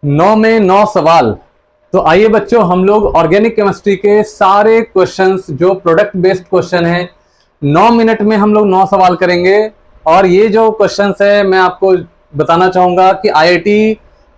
9 में 9 सवाल। तो आइए बच्चों, हम लोग ऑर्गेनिक केमिस्ट्री के सारे क्वेश्चंस जो प्रोडक्ट बेस्ड क्वेश्चन है 9 मिनट में हम लोग 9 सवाल करेंगे। और ये जो क्वेश्चंस है मैं आपको बताना चाहूंगा कि आईआईटी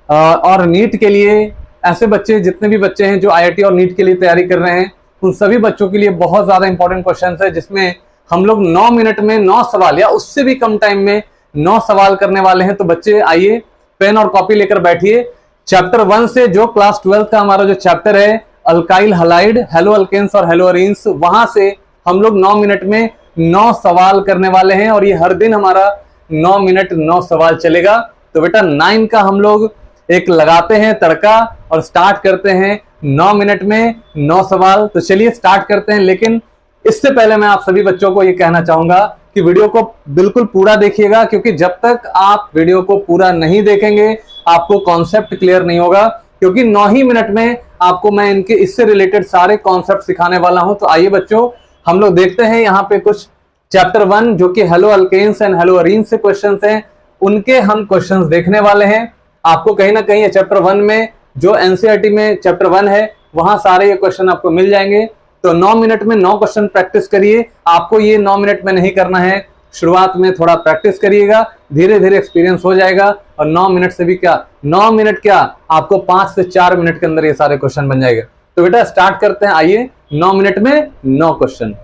और नीट के लिए ऐसे बच्चे, जितने भी बच्चे हैं जो आईआईटी और नीट के लिए तैयारी कर रहे हैं, उन सभी बच्चों के लिए बहुत ज्यादा इंपॉर्टेंट क्वेश्चन है, जिसमें हम लोग 9 मिनट में 9 सवाल या उससे भी कम टाइम में 9 सवाल करने वाले हैं। तो बच्चे आइए, पेन और कॉपी लेकर बैठिए। चैप्टर 1 से जो क्लास 12 का हमारा जो चैप्टर है अल्काइल हलाइड, हेलो अल्केन्स और हेलो अरीन्स, वहां से हम लोग 9 मिनट में 9 सवाल करने वाले हैं। और ये हर दिन हमारा 9 मिनट 9 सवाल चलेगा। तो बेटा 9 का हम लोग एक लगाते हैं तड़का और स्टार्ट करते हैं 9 मिनट में 9 सवाल। तो चलिए स्टार्ट करते हैं। लेकिन इससे पहले मैं आप सभी बच्चों को ये कहना चाहूंगा कि वीडियो को बिल्कुल पूरा देखिएगा, क्योंकि जब तक आप वीडियो को पूरा नहीं देखेंगे आपको कॉन्सेप्ट क्लियर नहीं होगा। क्योंकि 9 ही मिनट में आपको मैं इनके इससे रिलेटेड सारे कॉन्सेप्ट सिखाने वाला हूं। तो आइए बच्चों, हम लोग देखते हैं यहाँ पे कुछ चैप्टर 1 जो कि haloalkanes and haloarenes से क्वेश्चंस हैं, उनके हम क्वेश्चंस देखने वाले हैं। आपको कहीं ना कहीं चैप्टर 1 में जो एनसीईआरटी में चैप्टर 1 है वहां सारे ये क्वेश्चन आपको मिल जाएंगे। तो 9 मिनट में 9 क्वेश्चन प्रैक्टिस करिए। आपको ये 9 मिनट में नहीं करना है, शुरुआत में थोड़ा प्रैक्टिस करिएगा, धीरे धीरे एक्सपीरियंस हो जाएगा। और 9 मिनट से भी क्या, 9 मिनट क्या, आपको 5 से 4 मिनट के अंदर ये सारे क्वेश्चन बन जाएंगे। तो बेटा स्टार्ट करते हैं। आइए, 9 मिनट में 9 क्वेश्चन।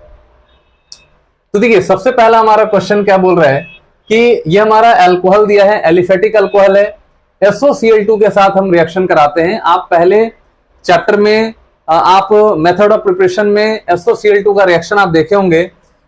तो देखिए, सबसे पहला हमारा क्वेश्चन क्या बोल रहा है कि ये हमारा अल्कोहल दिया है, एलिफेटिक अल्कोहल है, SOCl2 के साथ हम रिएक्शन कराते हैं। आप पहले चैप्टर में आप मेथड ऑफ प्रिपरेशन में SOCl2 का रिएक्शन आप देखे होंगे।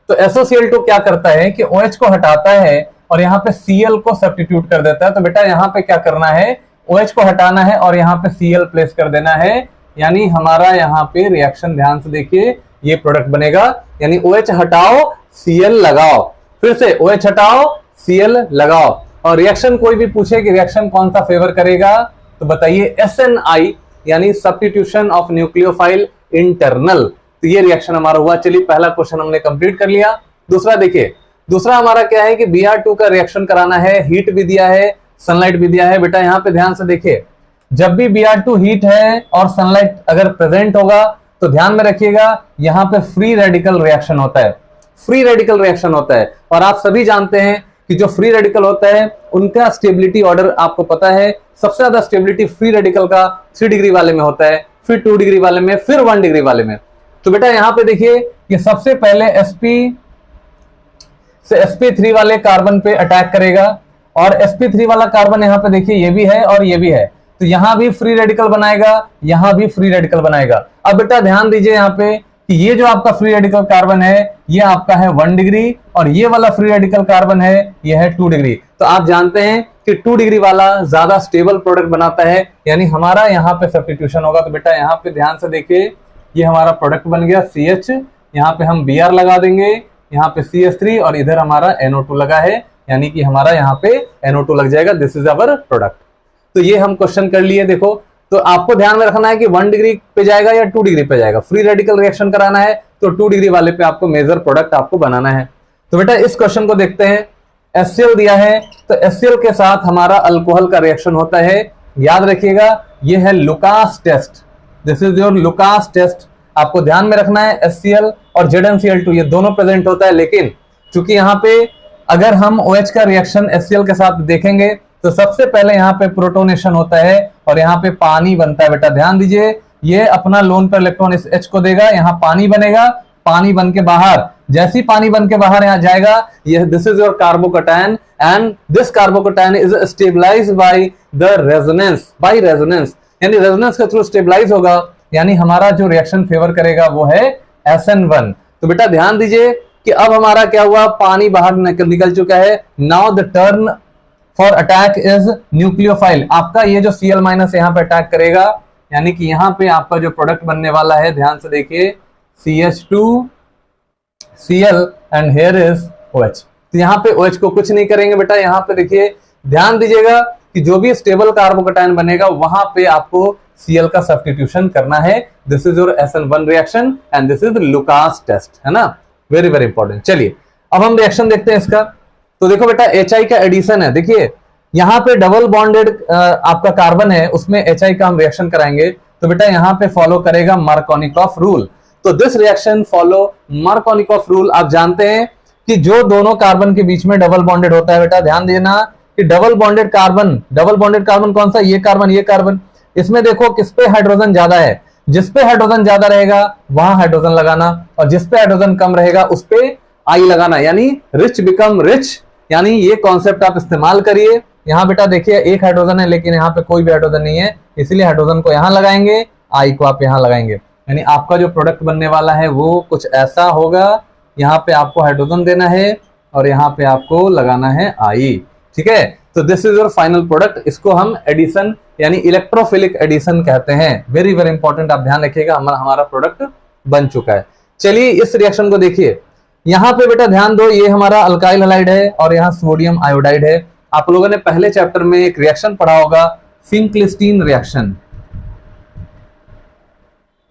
तो SOCl2 क्या करता है कि OH को हटाता है और यहाँ पे Cl को सब्स्टिट्यूट कर देता है। तो बेटा यहाँ पे क्या करना है, OH को हटाना है और यहाँ पे Cl प्लेस कर देना है। यानी हमारा यहाँ पे रिएक्शन, ध्यान से देखिए, ये प्रोडक्ट बनेगा। यानी OH हटाओ Cl लगाओ, फिर से OH हटाओ Cl लगाओ। और रिएक्शन कोई भी पूछे कि रिएक्शन कौन सा फेवर करेगा, तो बताइए SNI, यानी सब्स्टिट्यूशन ऑफ न्यूक्लियोफाइल इंटरनल। तो ये रिएक्शन हमारा हुआ। चलिए, पहला क्वेश्चन हमने कंप्लीट कर लिया। दूसरा देखिए, दूसरा हमारा क्या है कि Br2 का रिएक्शन कराना है, हीट भी दिया है, सनलाइट भी दिया है। बेटा यहाँ पे ध्यान से देखिए, जब भी Br2 हीट है और सनलाइट अगर प्रेजेंट होगा तो ध्यान में रखिएगा यहाँ पे फ्री रेडिकल रिएक्शन होता है, फ्री रेडिकल रिएक्शन होता है। और आप सभी जानते हैं कि जो फ्री रेडिकल होता है उनका स्टेबिलिटी ऑर्डर आपको पता है। सबसे ज्यादा स्टेबिलिटी फ्री रेडिकल का 3 डिग्री वाले में होता है, फिर 2 डिग्री वाले में, फिर 1 डिग्री वाले में। तो बेटा यहाँ पे देखिए कि सबसे पहले sp से sp3 वाले कार्बन पे अटैक करेगा। और sp3 वाला कार्बन यहाँ पे देखिए ये भी है और ये भी है, तो यहां भी फ्री रेडिकल बनाएगा, यहां भी फ्री रेडिकल बनाएगा। अब बेटा ध्यान दीजिए यहाँ पे कि ये जो आपका फ्री रेडिकल कार्बन है ये आपका है 1 डिग्री और ये वाला फ्री रेडिकल कार्बन है ये है 2 डिग्री। तो आप जानते हैं कि 2 डिग्री वाला ज्यादा स्टेबल प्रोडक्ट बनाता है, यानी हमारा यहाँ पे सब्स्टिट्यूशन होगा। तो बेटा यहाँ पे ध्यान से देखिए, ये हमारा प्रोडक्ट बन गया CH, यहाँ पे हम Br लगा देंगे, यहाँ पे CH3 और इधर हमारा NO2 लगा है, यानी कि हमारा यहाँ पे NO2 लग जाएगा। This is our product. तो ये हम क्वेश्चन कर लिए। देखो, तो आपको ध्यान में रखना है कि 1 डिग्री पे जाएगा या 2 डिग्री पे जाएगा। फ्री रेडिकल रिएक्शन कराना है तो 2 डिग्री वाले पे आपको मेजर प्रोडक्ट आपको बनाना है। तो बेटा इस क्वेश्चन को देखते हैं। HCl दिया है, तो HCl के साथ हमारा अल्कोहल का रिएक्शन होता है। याद रखिएगा, ये है Lucas test, this is your Lucas test. आपको ध्यान में रखना है HCl और ZnCl2 ये दोनों प्रेजेंट होता है। लेकिन चूंकि यहाँ पे अगर हम OH का रिएक्शन HCl के साथ देखेंगे तो सबसे पहले यहाँ पे प्रोटोनेशन होता है और यहाँ पे पानी बनता है। बेटा ध्यान दीजिए, ये अपना लोन पर इलेक्ट्रॉन इस H को देगा, यहाँ पानी बनेगा, पानी बन के बाहर, जैसी पानी बन के बाहर यहाँ जाएगा, ये this is your carbocation and this carbocation is stabilised by the resonance, by resonance, यानी रेजोनेंस के थ्रू स्टेबलाइज होगा। यानी हमारा जो रिएक्शन फेवर करेगा वो है SN1। तो बेटा ध्यान दीजिए कि अब हमारा क्या हुआ, पानी बाहर निकल चुका है। Now the turn for attack is nucleophile. आपका ये जो Cl माइनस यहाँ पे अटैक करेगा, यानी कि यहाँ पे आपका जो प्रोडक्ट बनने वाला है, ध्यान से देखिए, CH2 Cl and here is OH। तो यहाँ पे OH को कुछ नहीं करेंगे बेटा। यहाँ पे देखिए, ध्यान दीजिएगा कि जो भी स्टेबल कार्बोकैटायन बनेगा वहां पे आपको Cl का सब्स्टिट्यूशन करना है। This is your SN1 reaction and this is Lucas test, है ना, वेरी वेरी इंपॉर्टेंट। चलिए अब हम रिएक्शन देखते हैं इसका। तो देखो बेटा HI का एडिशन है। देखिए यहाँ पे डबल बॉन्डेड आपका कार्बन है, उसमें HI का हम रिएक्शन कराएंगे, तो बेटा यहाँ पे फॉलो करेगा मार्कोनिकॉफ रूल। तो this reaction follow Markovnikov rule. आप जानते हैं कि जो दोनों कार्बन के बीच में डबल बॉन्डेड होता है, बेटा ध्यान देना कि डबल बॉन्डेड कार्बन कौन सा, ये कार्बन, इसमें देखो किस पे हाइड्रोजन ज्यादा है, जिस पे हाइड्रोजन ज्यादा रहेगा वहां हाइड्रोजन लगाना, और जिस पे हाइड्रोजन कम रहेगा उस पे आई लगाना, यानी रिच बिकम रिच, यानी ये कॉन्सेप्ट आप इस्तेमाल करिए। यहाँ बेटा देखिए एक हाइड्रोजन है लेकिन यहाँ पे कोई भी हाइड्रोजन नहीं है, इसलिए हाइड्रोजन को यहाँ लगाएंगे, आई को आप यहाँ लगाएंगे, यानी आपका जो प्रोडक्ट बनने वाला है वो कुछ ऐसा होगा। यहाँ पे आपको हाइड्रोजन देना है और यहाँ पे आपको लगाना है आई, ठीक है। तो this is your final product. इसको हम एडिशन यानी इलेक्ट्रोफिलिक एडिशन कहते हैं। वेरी वेरी इंपॉर्टेंट, आप ध्यान रखिएगा, हमारा प्रोडक्ट बन चुका है। चलिए इस रिएक्शन को देखिए, यहाँ पे बेटा ध्यान दो, ये हमारा अल्काइल हैलाइड है और यहाँ सोडियम आयोडाइड है। आप लोगों ने पहले चैप्टर में एक रिएक्शन पढ़ा होगा, फिंकलिस्टीन रिएक्शन,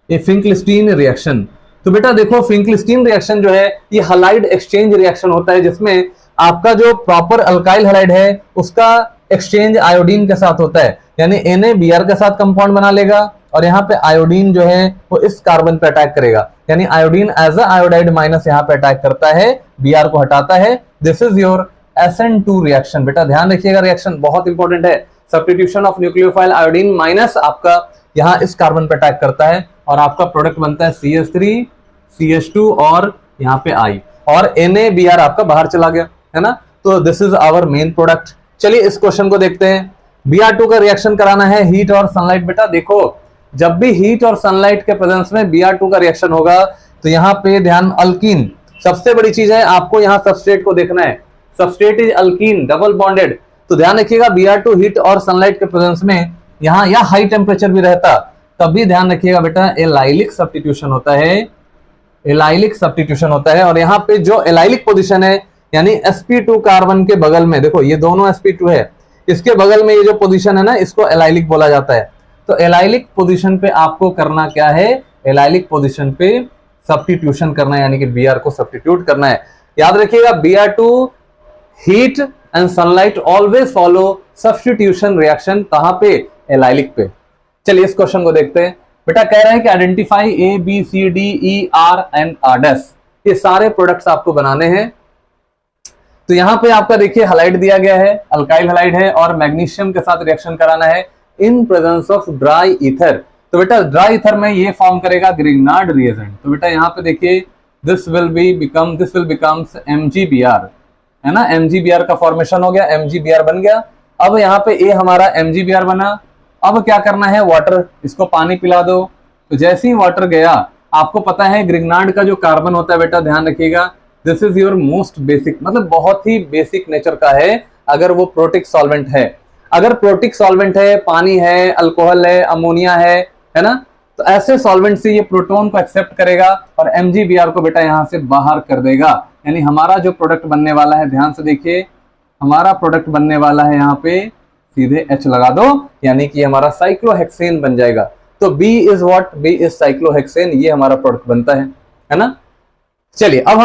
ये फिंकलिस्टीन रिएक्शन। तो बेटा देखो फिंकलिस्टीन रिएक्शन जो है ये हैलाइड एक्सचेंज रिएक्शन होता है, जिसमें आपका जो प्रॉपर अल्काइल हैलाइड है उसका एक्सचेंज आयोडीन के साथ होता है, यानी NaBr के साथ कंपाउंड बना लेगा और यहाँ पे आयोडीन जो है वो इस कार्बन पे अटैक करेगा, यानी iodine as a iodide minus यहाँ पे अटैक करता है, Br को हटाता है। This is your SN2 reaction. बेटा ध्यान रखिएगा, रिएक्शन बहुत इंपॉर्टेंट है। Substitution of nucleophile iodine minus आपका यहाँ इस कार्बन पे अटैक करता है और आपका प्रोडक्ट बनता है CH3 CH2 और यहाँ पे I, और NaBr आपका बाहर चला गया, है ना। तो this is our main product. चलिए इस क्वेश्चन को देखते हैं। Br2 का रिएक्शन कराना है हीट और सनलाइट। बेटा देखो जब भी हीट और सनलाइट के प्रेजेंस में Br2 का रिएक्शन होगा तो यहाँ पे ध्यान, अल्कीन सबसे बड़ी चीज है, आपको यहाँ सबस्ट्रेट को देखना है। Substrate is alkyne double bonded. तो ध्यान रखिएगा Br2 हीट और सनलाइट के प्रेजेंस में यहाँ या हाई टेम्परेचर भी रहता तब भी ध्यान रखिएगा बेटा एलाइलिक सब्स्टिट्यूशन होता है, एलाइलिक सब्स्टिट्यूशन होता है। और यहाँ पे जो एलाइलिक पोजीशन है यानी sp2 कार्बन के बगल में, देखो ये दोनों sp2 है, इसके बगल में ये जो पोजीशन है ना इसको एलाइलिक बोला जाता है। तो एलाइलिक पोजीशन पे आपको करना क्या है, एलाइलिक पोजीशन पे सब्स्टिट्यूशन करना है, यानी कि Br को सब्स्टिट्यूट करना है। याद रखिएगा Br2 heat and sunlight always follow substitution reaction, कहां पे, एलाइलिक पे। चलिए इस क्वेश्चन को देखते हैं। बेटा कह रहे हैं कि आइडेंटिफाई ABCDER एंड R', ये सारे प्रोडक्ट्स आपको बनाने हैं। तो यहाँ पे आपका देखिए हैलाइड दिया गया है, अल्काइल हैलाइड है और मैग्नीशियम के साथ रिएक्शन कराना है in presence of dry ether. तो बेटा ड्राई ईथर में ये फॉर्म करेगा ग्रिग्नार्ड रिएजेंट। तो बेटा यहाँ पे देखिए दिस विल बिकम्स MgBr, है ना, MgBr का फॉर्मेशन हो गया, MgBr बन गया। अब यहाँ पे ए हमारा MgBr बना। अब क्या करना है, वाटर, इसको पानी पिला दो। तो जैसे ही वाटर गया, आपको पता है ग्रिग्नार्ड का जो कार्बन होता है बेटा ध्यान रखिएगा, this is your most basic, मतलब बहुत ही बेसिक नेचर का है अगर वो प्रोटिक सॉल्वेंट है। अगर प्रोटिक सॉल्वेंट है, पानी है, अल्कोहल है, अमोनिया है ना, तो ऐसे सॉल्वेंट से ये प्रोटॉन को एक्सेप्ट करेगा और MgBr को बेटा यहाँ से बाहर कर देगा। यानी हमारा जो प्रोडक्ट बनने वाला है, ध्यान से देखिए, हमारा प्रोडक्ट बनने वाला है यहाँ पे सीधे H लगा दो, यानी कि हमारा साइक्लोहेक्सेन बन जाएगा। तो B is what, B is cyclohexane, ये हमारा प्रोडक्ट बनता है ना। चलिए अब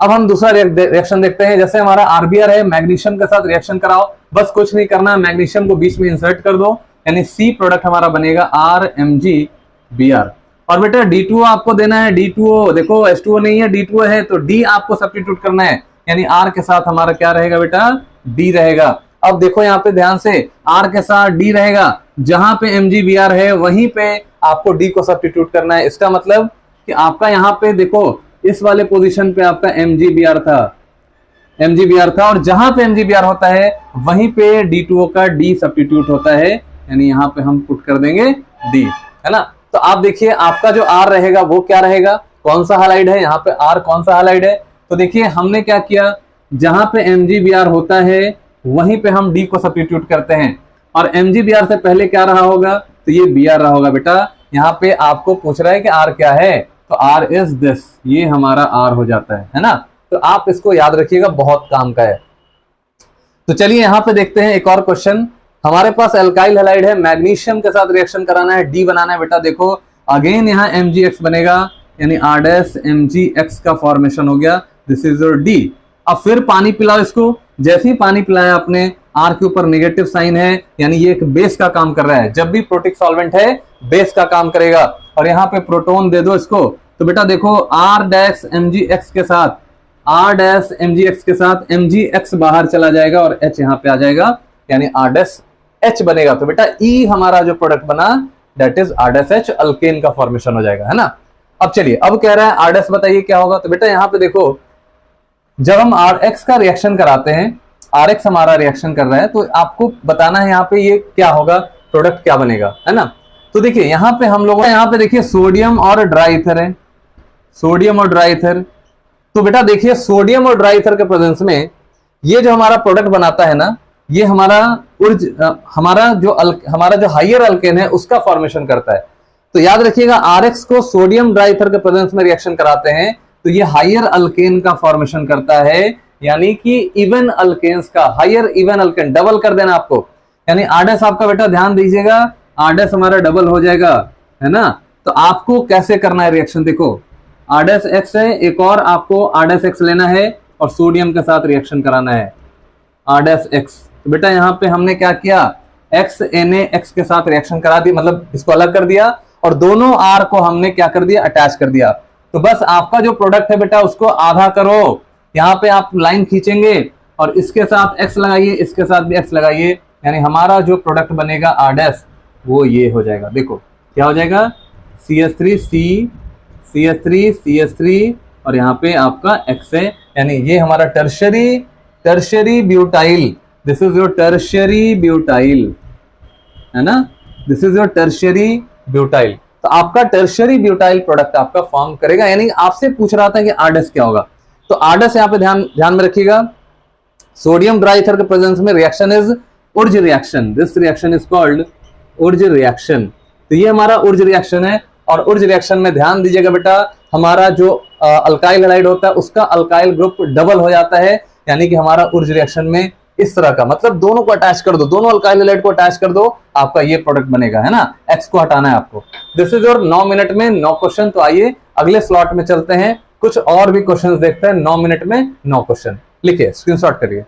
हम दूसरा रिएक्शन देखते हैं। जैसे हमारा RBr है, मैग्नीशियम के साथ रिएक्शन कराओ, बस कुछ नहीं करना है, मैग्नीशियम को बीच में इंसर्ट कर दो, यानी C प्रोडक्ट हमारा बनेगा RMgBr। और बेटा D2O आपको देना है, D2O देखो H2O नहीं है, D2O है, तो D आपको सब्स्टिट्यूट करना है, यानी R के साथ हमारा क्या रहेगा बेटा, D रहेगा। अब देखो यहाँ पे ध्यान से, R के साथ D रहेगा, जहां पे MgBr है वहीं पे आपको D को सब्स्टिट्यूट करना है। इसका मतलब कि आपका यहाँ पे देखो इस वाले पोजीशन पे आपका MgBr था और जहां पे MgBr होता है वहीं पे D2O का D सब्स्टिट्यूट होता है, यानी यहाँ पे हम पुट कर देंगे D, है ना। तो आप देखिए आपका जो R रहेगा वो क्या रहेगा, कौन सा हैलाइड है, यहाँ पे R कौन सा हैलाइड है। तो देखिए हमने क्या किया, जहां पे MgBr होता है वहीं पे हम D को सब्स्टिट्यूट करते हैं, और MgBr से पहले क्या रहा होगा, तो ये Br रहा होगा। बेटा यहाँ पे आपको पूछ रहा है कि R क्या है, तो R इज दिस, ये हमारा R हो जाता है ना। तो आप इसको याद रखिएगा, बहुत काम का है। तो चलिए यहाँ पे देखते हैं एक और क्वेश्चन। हमारे पास एल्काइल हैलाइड है, मैग्नीशियम के साथ रिएक्शन कराना है, D बनाना है। बेटा देखो अगेन यहाँ MgX बनेगा, यानी R'(MgX) का फॉर्मेशन हो गया, दिस इज योर D। अब फिर पानी पिलाओ इसको, जैसे ही पानी पिलाया आपने, R के ऊपर नेगेटिव साइन है, यानी ये एक बेस का काम कर रहा है। जब भी प्रोटिक सॉल्वेंट है बेस का काम करेगा। और यहाँ पे प्रोटोन दे दो इसको, तो बेटा देखो R-MgX के साथ, R-MgX के साथ MgX बाहर चला जाएगा और H यहाँ पे आ जाएगा, यानी R-H बनेगा। तो बेटा E हमारा जो प्रोडक्ट बना दैट इज R-H, अल्केन का फॉर्मेशन हो जाएगा, है ना। अब चलिए, अब कह रहा है R- बताइए क्या होगा। तो बेटा यहाँ पे देखो, जब हम Rx का रिएक्शन कराते हैं, Rx हमारा रिएक्शन कर रहा है, तो आपको बताना है यहाँ पे ये क्या होगा, प्रोडक्ट क्या बनेगा, है ना। तो देखिए यहाँ पे हम लोग, यहाँ पे देखिए सोडियम और ड्राई ईथर है, सोडियम और ड्राई ईथर। तो बेटा देखिए सोडियम और ड्राई ईथर के प्रेजेंस में ये जो हमारा प्रोडक्ट बनाता है ना, ये हमारा जो हाइयर अल्केन है उसका फॉर्मेशन करता है। तो याद रखिएगा Rx को सोडियम ड्राई ईथर के प्रेजेंस में रिएक्शन कराते हैं तो ये हाइयर अल्केन का फॉर्मेशन करता है, यानी कि इवन अल्केन्स का, हाइयर इवन अल्केन, डबल कर देना आपको, यानी R- आपका बेटा ध्यान दीजिएगा, R- हमारा डबल हो जाएगा, है ना। तो आपको कैसे करना है रिएक्शन, देखो R-X है, एक और आपको R-X लेना है और सोडियम के साथ रिएक्शन कराना है R-X। तो बेटा यहाँ पे हमने क्या किया, XNaX के साथ रिएक्शन करा दी, मतलब इसको अलग कर दिया और दोनों R को हमने क्या कर दिया, अटैच कर दिया। तो बस आपका जो प्रोडक्ट है बेटा उसको आधा करो, यहाँ पे आप लाइन खींचेंगे और इसके साथ X लगाइए, इसके साथ भी X लगाइए, यानी हमारा जो प्रोडक्ट बनेगा R- वो ये हो जाएगा। देखो क्या हो जाएगा, CH3 और यहाँ पे आपका X है, यानी ये हमारा tertiary butyl, this is your tertiary butyl, है ना, this is your tertiary butyl. तो आपका टर्शरी ब्यूटाइल प्रोडक्ट आपका फॉर्म करेगा, यानी आपसे पूछ रहा था कि R- क्या होगा। तो R- यहाँ पे ध्यान में रखिएगा, सोडियम ड्राई ईथर के प्रेजेंस में reaction is Urja reaction, this reaction is called Urja reaction. तो ये हमारा उर्ज रिएक्शन है, और उर्ज रिएक्शन में ध्यान दीजिएगा बेटा, हमारा जो अल्काइल हैलाइड होता है उसका अल्काइल ग्रुप डबल हो जाता है, यानी कि हमारा उर्ज रिएक्शन में इस तरह का, मतलब दोनों को अटैच कर दो, दोनों अल्काइल हैलाइड को अटैच कर दो, आपका ये प्रोडक्ट बनेगा, है ना। X को हटाना है आपको। दिस इज योर 9 मिनट में 9 क्वेश्चन। तो आइए अगले स्लॉट में चलते हैं, कुछ और भी क्वेश्चन देखते हैं। 9 मिनट में 9 क्वेश्चन लिखिए, स्क्रीनशॉट करिए।